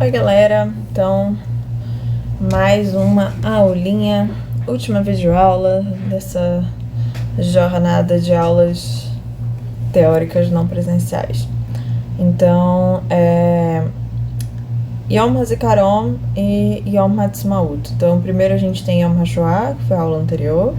Oi galera, então mais uma aulinha, última videoaula dessa jornada de aulas teóricas não presenciais. Então, Yom HaZikaron e Yom HaTzmaut. Então, primeiro a gente tem Yom HaShoah, que foi a aula anterior,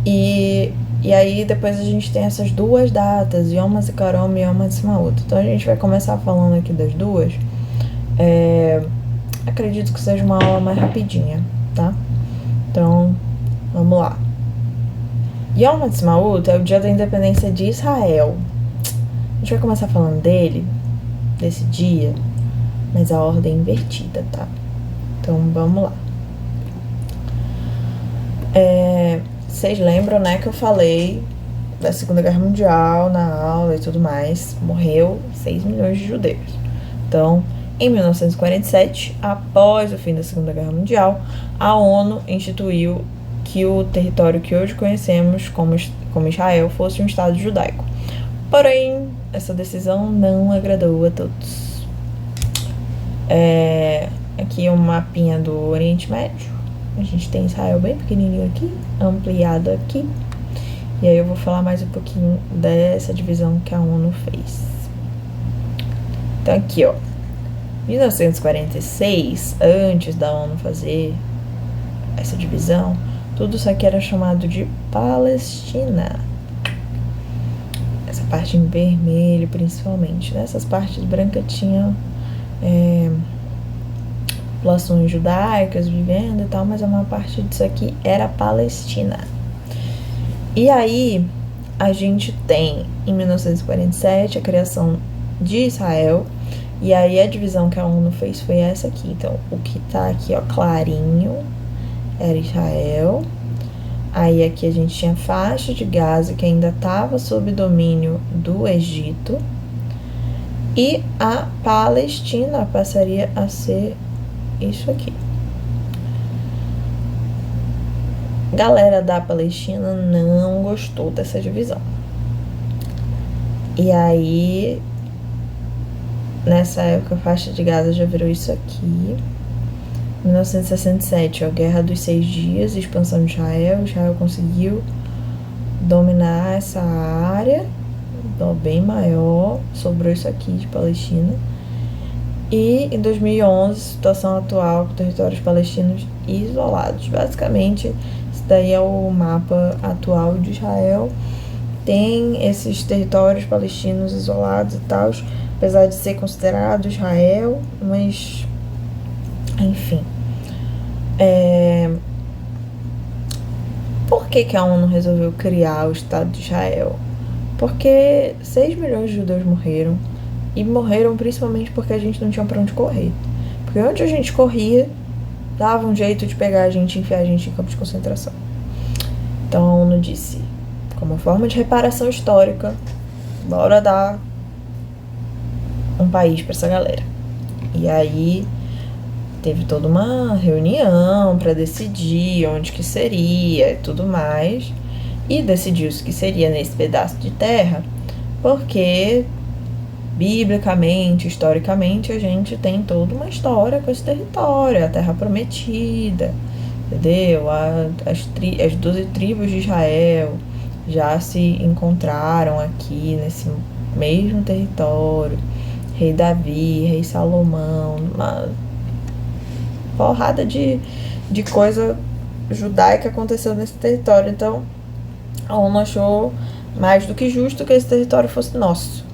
e aí depois a gente tem essas duas datas, Yom HaZikaron e Yom HaTzmaut. Então a gente vai começar falando aqui das duas. Acredito que seja uma aula mais rapidinha, tá? Então, vamos lá. Yom HaTzmaut é o dia da independência de Israel. A gente vai começar falando desse dia, mas a ordem é invertida, tá? Então, vamos lá. Vocês lembram, né, que eu falei da Segunda Guerra Mundial na aula e tudo mais. Morreu 6 milhões de judeus. Então, em 1947, após o fim da Segunda Guerra Mundial, a ONU instituiu que o território que hoje conhecemos como Israel fosse um Estado judaico. Porém, essa decisão não agradou a todos. Aqui é um mapinha do Oriente Médio. A gente tem Israel bem pequenininho aqui, ampliado aqui. E aí eu vou falar mais um pouquinho dessa divisão que a ONU fez. Então aqui, ó. 1946, antes da ONU fazer essa divisão, tudo isso aqui era chamado de Palestina. Essa parte em vermelho, principalmente, né? Essas partes brancas tinham populações judaicas vivendo e tal, mas a maior parte disso aqui era Palestina. E aí, a gente tem, em 1947, a criação de Israel. E aí a divisão que a ONU fez foi essa aqui. Então, o que tá aqui, ó, clarinho, era Israel. Aí aqui a gente tinha a faixa de Gaza, que ainda estava sob domínio do Egito. E a Palestina passaria a ser isso aqui. Galera da Palestina não gostou dessa divisão. E aí, nessa época, a faixa de Gaza já virou isso aqui. 1967, ó, Guerra dos 6 Dias, expansão de Israel. Israel conseguiu dominar essa área, então, bem maior. Sobrou isso aqui de Palestina. E em 2011, situação atual com territórios palestinos isolados. Basicamente, isso daí é o mapa atual de Israel. Tem esses territórios palestinos isolados e tal, apesar de ser considerado Israel, mas enfim. Por que a ONU resolveu criar o Estado de Israel? Porque 6 milhões de judeus morreram, e morreram principalmente porque a gente não tinha pra onde correr. Porque onde a gente corria, dava um jeito de pegar a gente e enfiar a gente em campos de concentração. Então a ONU disse, como forma de reparação histórica, bora dar um país pra essa galera. E aí teve toda uma reunião para decidir onde que seria e tudo mais. E decidiu-se que seria nesse pedaço de terra, porque biblicamente, historicamente, a gente tem toda uma história com esse território, a Terra Prometida, entendeu? As 12 tribos de Israel já se encontraram aqui nesse mesmo território. Rei Davi, Rei Salomão, uma porrada de coisa judaica aconteceu nesse território. Então, a ONU achou mais do que justo que esse território fosse nosso.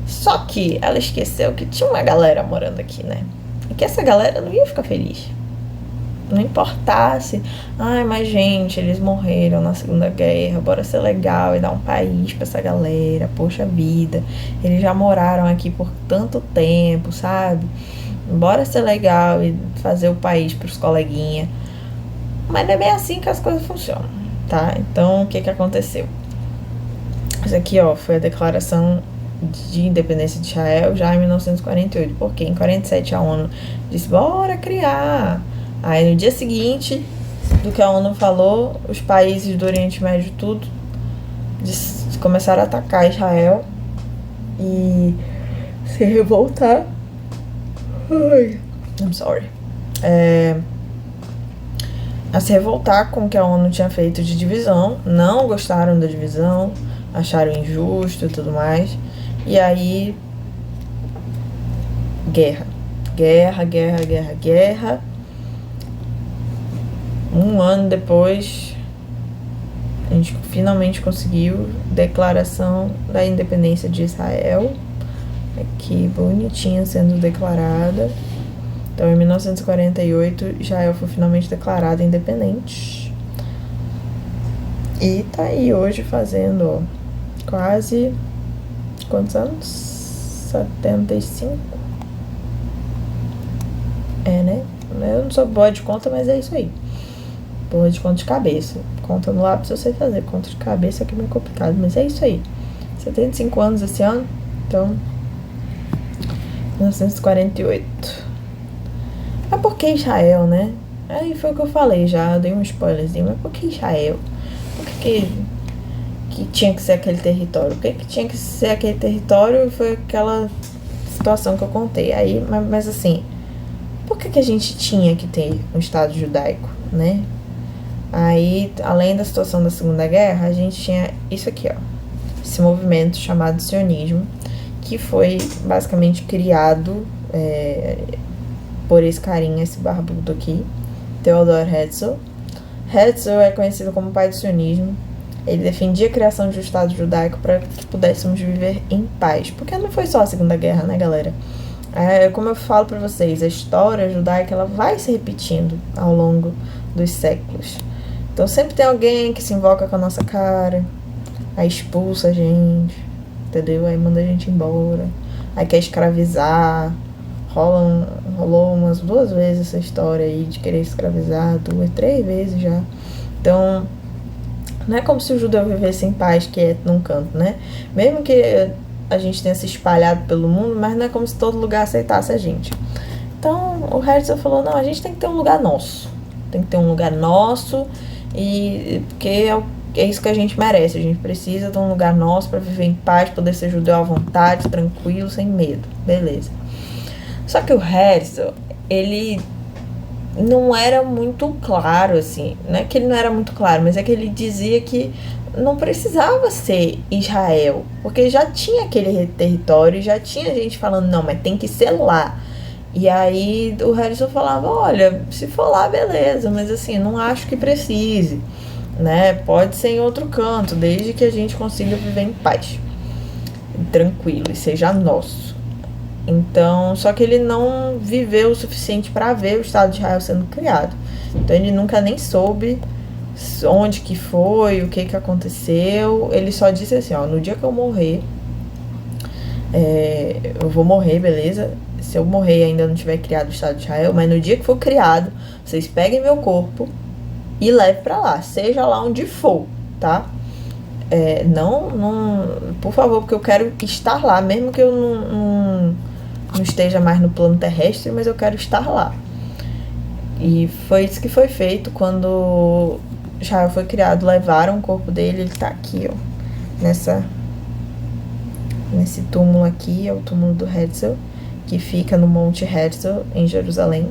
Só que ela esqueceu que tinha uma galera morando aqui, né? E que essa galera não ia ficar feliz. Não importasse, mas gente, eles morreram na Segunda Guerra, bora ser legal e dar um país pra essa galera, poxa vida, eles já moraram aqui por tanto tempo, sabe? Bora ser legal e fazer o país pros coleguinhas. Mas não é bem assim que as coisas funcionam, tá? Então, o que aconteceu? Isso aqui, ó, foi a declaração de independência de Israel já em 1948, porque em 47 a ONU disse, bora criar. Aí no dia seguinte do que a ONU falou, os países do Oriente Médio tudo começaram a atacar Israel e se revoltar. I'm sorry. A se revoltar com o que a ONU tinha feito de divisão, não gostaram da divisão, acharam injusto e tudo mais. E aí, guerra. Um ano depois, a gente finalmente conseguiu declaração da independência de Israel. Aqui, bonitinha sendo declarada. Então, em 1948, Israel foi finalmente declarada independente. E tá aí hoje fazendo, ó, quase... quantos anos? 75? Né? Eu não sou boa de conta, mas é isso aí. Boa de conta de cabeça. Conta no lápis eu sei fazer. Conta de cabeça aqui é meio complicado, mas é isso aí. 75 anos esse ano. Então, 1948. Mas por que Israel, né? Aí foi o que eu falei já, dei um spoilerzinho. Mas por que Israel? Por que tinha que ser aquele território? Por que tinha que ser aquele território? E foi aquela situação que eu contei. Aí, mas assim, por que a gente tinha que ter um Estado judaico, né? Aí, além da situação da Segunda Guerra, a gente tinha isso aqui, ó. Esse movimento chamado sionismo, que foi basicamente criado por esse carinha, esse barbudo aqui, Theodor Herzl. Herzl é conhecido como pai do sionismo. Ele defendia a criação de um Estado judaico para que pudéssemos viver em paz. Porque não foi só a Segunda Guerra, né, galera? Como eu falo para vocês, a história judaica ela vai se repetindo ao longo dos séculos. Então sempre tem alguém que se invoca com a nossa cara, aí expulsa a gente, entendeu? Aí manda a gente embora, aí quer escravizar. Rolou umas 2 vezes essa história aí de querer escravizar, 2, 3 vezes já. Então, não é como se o judeu vivesse em paz, que é num canto, né? Mesmo que a gente tenha se espalhado pelo mundo, mas não é como se todo lugar aceitasse a gente. Então, o Herzl falou, não, a gente tem que ter um lugar nosso. Tem que ter um lugar nosso, porque é isso que a gente merece. A gente precisa de um lugar nosso para viver em paz, poder ser judeu à vontade, tranquilo, sem medo. Beleza. Só que o Herzl, ele não era muito claro, assim. Não é que ele não era muito claro, mas é que ele dizia que não precisava ser Israel, porque já tinha aquele território, já tinha gente falando, não, mas tem que ser lá. E aí o Herzl falava, olha, se for lá, beleza, mas assim, não acho que precise, né? Pode ser em outro canto, desde que a gente consiga viver em paz, tranquilo, e seja nosso. Então, só que ele não viveu o suficiente para ver o Estado de Israel sendo criado. Então ele nunca nem soube onde que foi, o que aconteceu. Ele só disse assim, ó, no dia que eu morrer, eu vou morrer, beleza? Se eu morrer e ainda não tiver criado o Estado de Israel, mas no dia que for criado, vocês peguem meu corpo e levem pra lá, seja lá onde for, tá? Não, por favor, porque eu quero estar lá, mesmo que eu não esteja mais no plano terrestre, mas eu quero estar lá. E foi isso que foi feito quando Israel foi criado. Levaram o corpo dele, ele tá aqui, ó, nesse túmulo aqui, é o túmulo do Herzl, que fica no Monte Herzl, em Jerusalém.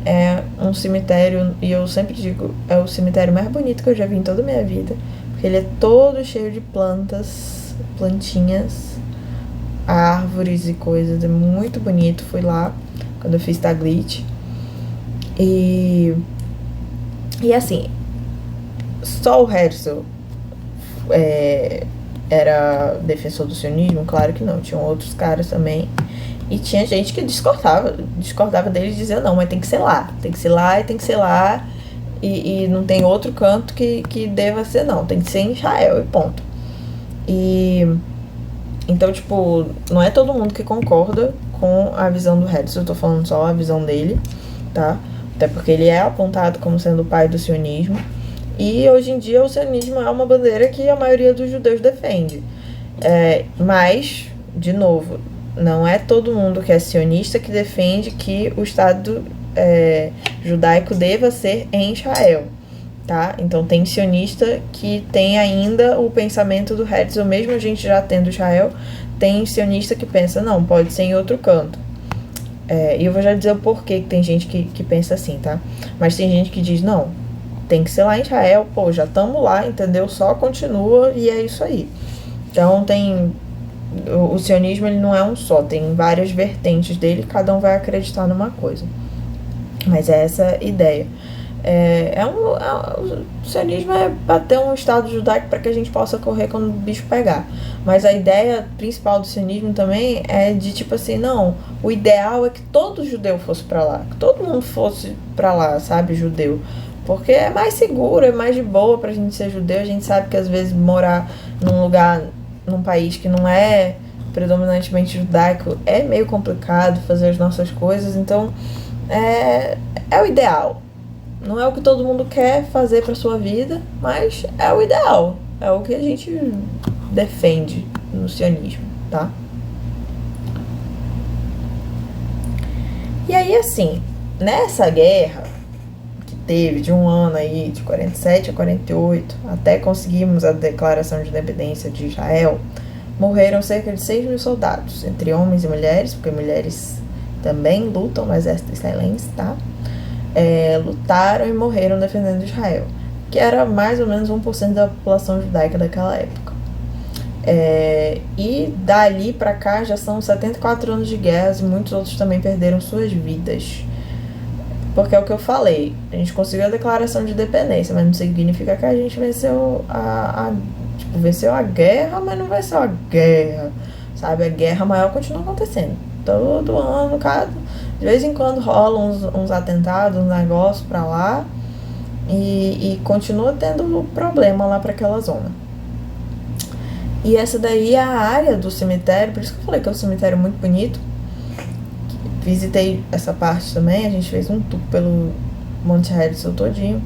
É um cemitério, e eu sempre digo, é o cemitério mais bonito que eu já vi em toda a minha vida, porque ele é todo cheio de plantinhas, árvores e coisas, é muito bonito. Fui lá quando eu fiz Taglit. E assim, só o Herzl era defensor do sionismo? Claro que não, tinham outros caras também. E tinha gente que discordava dele e dizia, não, mas tem que ser lá, tem que ser lá e tem que ser lá, e não tem outro canto que deva ser, não, tem que ser em Israel e ponto. E então, tipo, não é todo mundo que concorda com a visão do Herzl, eu tô falando só a visão dele, tá? Até porque ele é apontado como sendo o pai do sionismo. E hoje em dia o sionismo é uma bandeira que a maioria dos judeus defende. Mas, de novo, não é todo mundo que é sionista que defende que o Estado judaico deva ser em Israel, tá? Então tem sionista que tem ainda o pensamento do Herzl, mesmo a gente já tendo Israel, tem sionista que pensa, não, pode ser em outro canto. E eu vou já dizer o porquê que tem gente que pensa assim, tá? Mas tem gente que diz, não, tem que ser lá em Israel, pô, já estamos lá, entendeu? Só continua e é isso aí. Então tem... O sionismo, ele não é um só, tem várias vertentes dele, cada um vai acreditar numa coisa. Mas é essa a ideia. O sionismo é bater um Estado judaico para que a gente possa correr quando o bicho pegar. Mas a ideia principal do sionismo também é de tipo assim, não, o ideal é que todo judeu fosse para lá, que todo mundo fosse para lá, sabe, judeu. Porque é mais seguro, é mais de boa pra gente ser judeu. A gente sabe que às vezes morar num lugar, num país que não é predominantemente judaico é meio complicado fazer as nossas coisas. Então é o ideal. Não é o que todo mundo quer fazer pra sua vida, mas é o ideal. É o que a gente defende no sionismo, tá? E aí, assim, nessa guerra que teve de um ano aí, de 47 a 48, até conseguirmos a declaração de independência de Israel, morreram cerca de 6 mil soldados, entre homens e mulheres, porque mulheres também lutam no exército israelense, tá? Lutaram e morreram defendendo Israel, que era mais ou menos 1% da população judaica daquela época. E dali pra cá já são 74 anos de guerras e muitos outros também perderam suas vidas. Porque é o que eu falei, a gente conseguiu a declaração de independência, mas não significa que a gente venceu venceu a guerra, mas não venceu a guerra, sabe? A guerra maior continua acontecendo. Todo ano, de vez em quando rolam uns atentados, uns negócios pra lá e continua tendo problema lá pra aquela zona. E essa daí é a área do cemitério, por isso que eu falei que é um cemitério muito bonito. Visitei essa parte também, a gente fez um tour pelo Monte Herzl todinho.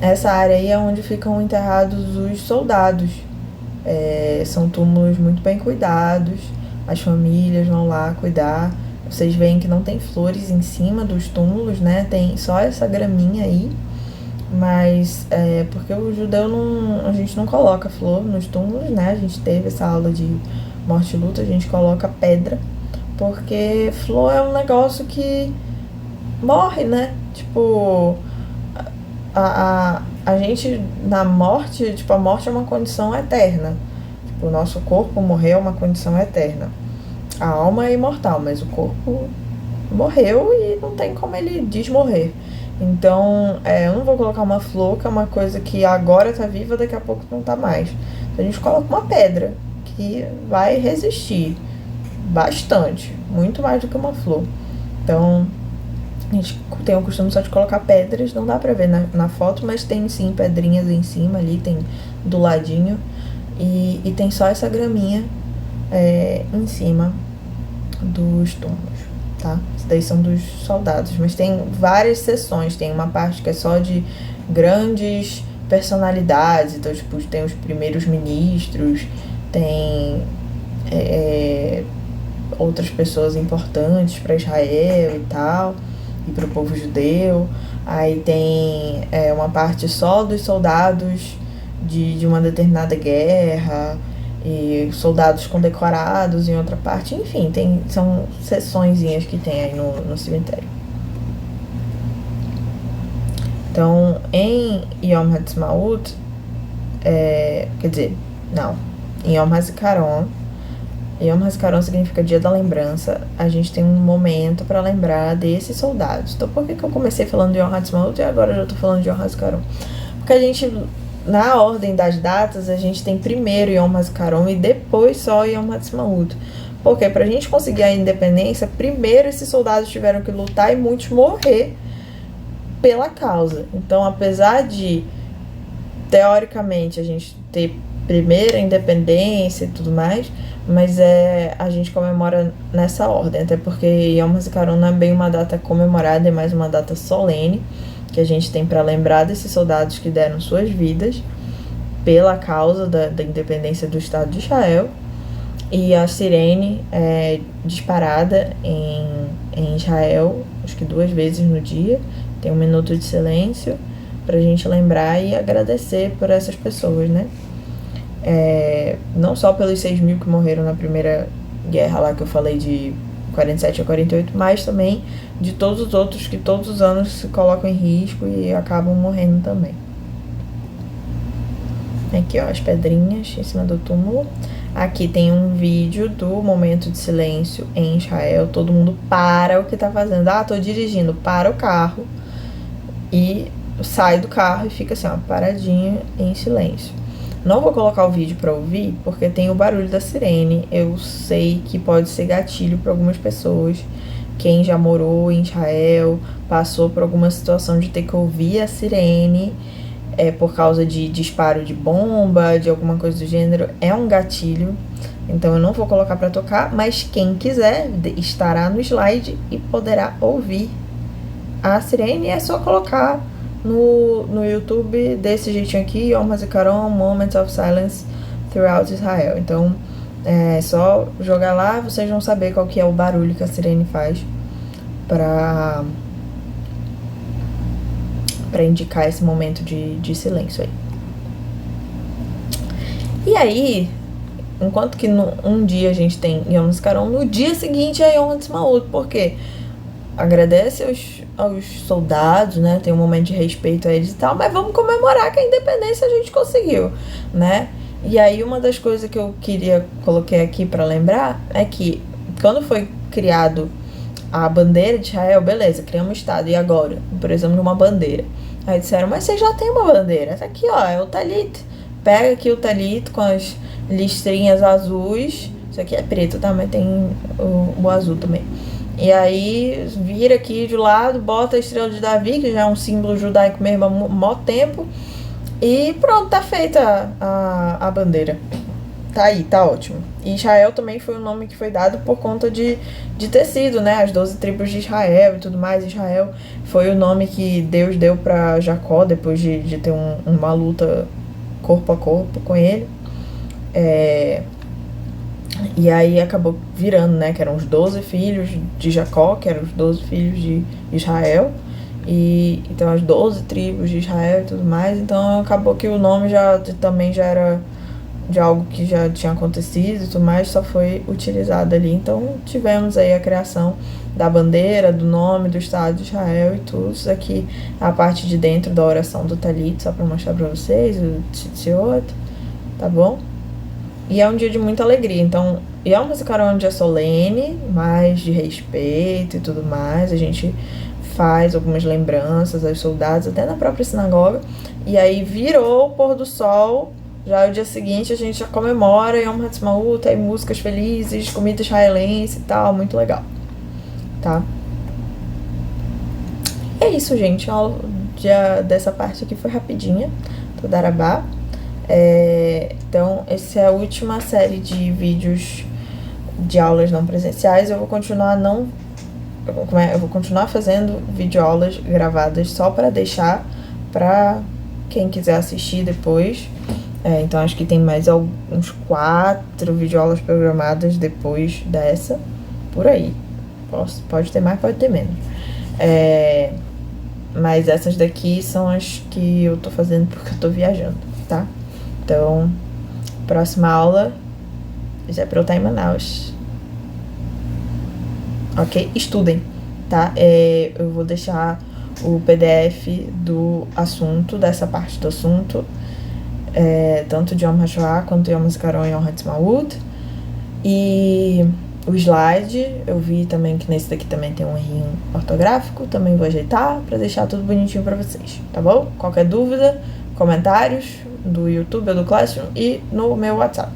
Essa área aí é onde ficam enterrados os soldados. São túmulos muito bem cuidados, as famílias vão lá cuidar. Vocês veem que não tem flores em cima dos túmulos, né? Tem só essa graminha aí. Mas porque o judeu a gente não coloca flor nos túmulos, né? A gente teve essa aula de morte e luta, a gente coloca pedra, porque flor é um negócio que morre, né? Tipo, a gente na morte, tipo, a morte é uma condição eterna. Tipo, o nosso corpo morrer é uma condição eterna. A alma é imortal, mas o corpo morreu e não tem como ele desmorrer. Então, eu não vou colocar uma flor, que é uma coisa que agora tá viva, daqui a pouco não tá mais. Então, a gente coloca uma pedra, que vai resistir bastante, muito mais do que uma flor. Então, a gente tem o costume só de colocar pedras, não dá pra ver na foto, mas tem sim pedrinhas em cima ali, tem do ladinho, e tem só essa graminha em cima dos túmulos. Tá? Isso daí são dos soldados, mas tem várias seções, tem uma parte que é só de grandes personalidades, então tipo, tem os primeiros ministros, tem outras pessoas importantes para Israel e tal, e para o povo judeu. Aí tem uma parte só dos soldados de uma determinada guerra, e soldados condecorados em outra parte, enfim, são seçõezinhas que tem aí no cemitério. Então, em Yom HaTzmaut, quer dizer, não, em Yom HaZikaron, Yom HaZikaron significa dia da lembrança, a gente tem um momento para lembrar desses soldados. Então, por que eu comecei falando de Yom HaTzmaut e agora eu já tô falando de Yom HaZikaron? Porque a gente, na ordem das datas, a gente tem primeiro Yom HaZikaron e depois só Yom HaTzmaut. Porque pra gente conseguir a independência, primeiro esses soldados tiveram que lutar e muitos morrer pela causa. Então, apesar de, teoricamente, a gente ter primeiro a independência e tudo mais, mas a gente comemora nessa ordem, até porque Yom HaZikaron não é bem uma data comemorada, é mais uma data solene, que a gente tem para lembrar desses soldados que deram suas vidas pela causa da independência do Estado de Israel. E a sirene é disparada em Israel, acho que 2 vezes no dia. Tem 1 minuto de silêncio pra gente lembrar e agradecer por essas pessoas, né? Não só pelos 6 mil que morreram na primeira guerra lá que eu falei de 47 a 48, mas também de todos os outros que todos os anos se colocam em risco e acabam morrendo também. Aqui, ó, as pedrinhas em cima do túmulo. Aqui tem um vídeo do momento de silêncio em Israel. Todo mundo para o que tá fazendo. Ah, tô dirigindo. Para o carro e sai do carro e fica assim, ó, paradinho em silêncio. Não vou colocar o vídeo pra ouvir, porque tem o barulho da sirene. Eu sei que pode ser gatilho para algumas pessoas. Quem já morou em Israel, passou por alguma situação de ter que ouvir a sirene, por causa de disparo de bomba, de alguma coisa do gênero, é um gatilho. Então eu não vou colocar pra tocar, mas quem quiser estará no slide e poderá ouvir a sirene. É só colocar no YouTube desse jeitinho aqui, Yom HaZikaron, Moments of Silence Throughout Israel. Então é só jogar lá, vocês vão saber qual que é o barulho que a sirene faz para indicar esse momento de silêncio aí. E aí, enquanto que um dia a gente tem Yom HaZikaron, no dia seguinte é Yom HaTzmaut, porque agradece aos soldados, né? Tem um momento de respeito a eles e tal, mas vamos comemorar que a independência a gente conseguiu, né? E aí uma das coisas que eu coloquei aqui para lembrar é que quando foi criado a bandeira de Israel, beleza, criamos um estado, e agora? Precisamos de uma bandeira. Aí disseram, mas você já tem uma bandeira. Tá aqui, ó, é o talit. Pega aqui o talit com as listrinhas azuis. Isso aqui é preto, tá? Mas tem o azul também. E aí, vira aqui de lado, bota a estrela de Davi, que já é um símbolo judaico mesmo há mó tempo. E pronto, tá feita a bandeira. Tá aí, tá ótimo. E Israel também foi um nome que foi dado por conta de ter sido, né? As 12 tribos de Israel e tudo mais. Israel foi o nome que Deus deu pra Jacó depois de ter uma luta corpo a corpo com ele. E aí acabou virando, né? Que eram os 12 filhos de Jacó, que eram os 12 filhos de Israel. E então as 12 tribos de Israel e tudo mais. Então acabou que o nome também já era de algo que já tinha acontecido e tudo mais, só foi utilizado ali. Então tivemos aí a criação da bandeira, do nome, do Estado de Israel e tudo. Isso aqui é a parte de dentro da oração do Talit, só para mostrar para vocês, o Tzitziot, tá bom? E é um dia de muita alegria. Então, Yom HaZikaron é um dia solene, mais de respeito e tudo mais. A gente faz algumas lembranças aos soldados, até na própria sinagoga. E aí virou o pôr do sol. Já o dia seguinte a gente já comemora Yom HaTzmaut, aí músicas felizes, comida israelense e tal, muito legal, tá? É isso, gente, a aula dessa parte aqui foi rapidinha, do Darabá. Então, essa é a última série de vídeos de aulas não presenciais. Eu vou continuar fazendo videoaulas gravadas só para deixar para quem quiser assistir depois. Então acho que tem mais uns 4 videoaulas programadas depois dessa, por aí. Pode ter mais, pode ter menos. Mas essas daqui são as que eu tô fazendo porque eu tô viajando, tá? Então, próxima aula já é pra eu estar em Manaus. Ok? Estudem, tá? Eu vou deixar o PDF do assunto, dessa parte do assunto, tanto de Yom HaShoah quanto Yom HaZikaron e Yom HaTzmaut. E o slide, eu vi também que nesse daqui também tem um errinho ortográfico, também vou ajeitar pra deixar tudo bonitinho pra vocês, tá bom? Qualquer dúvida, comentários do YouTube ou do Classroom e no meu WhatsApp,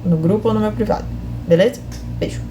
no grupo ou no meu privado, beleza? Beijo!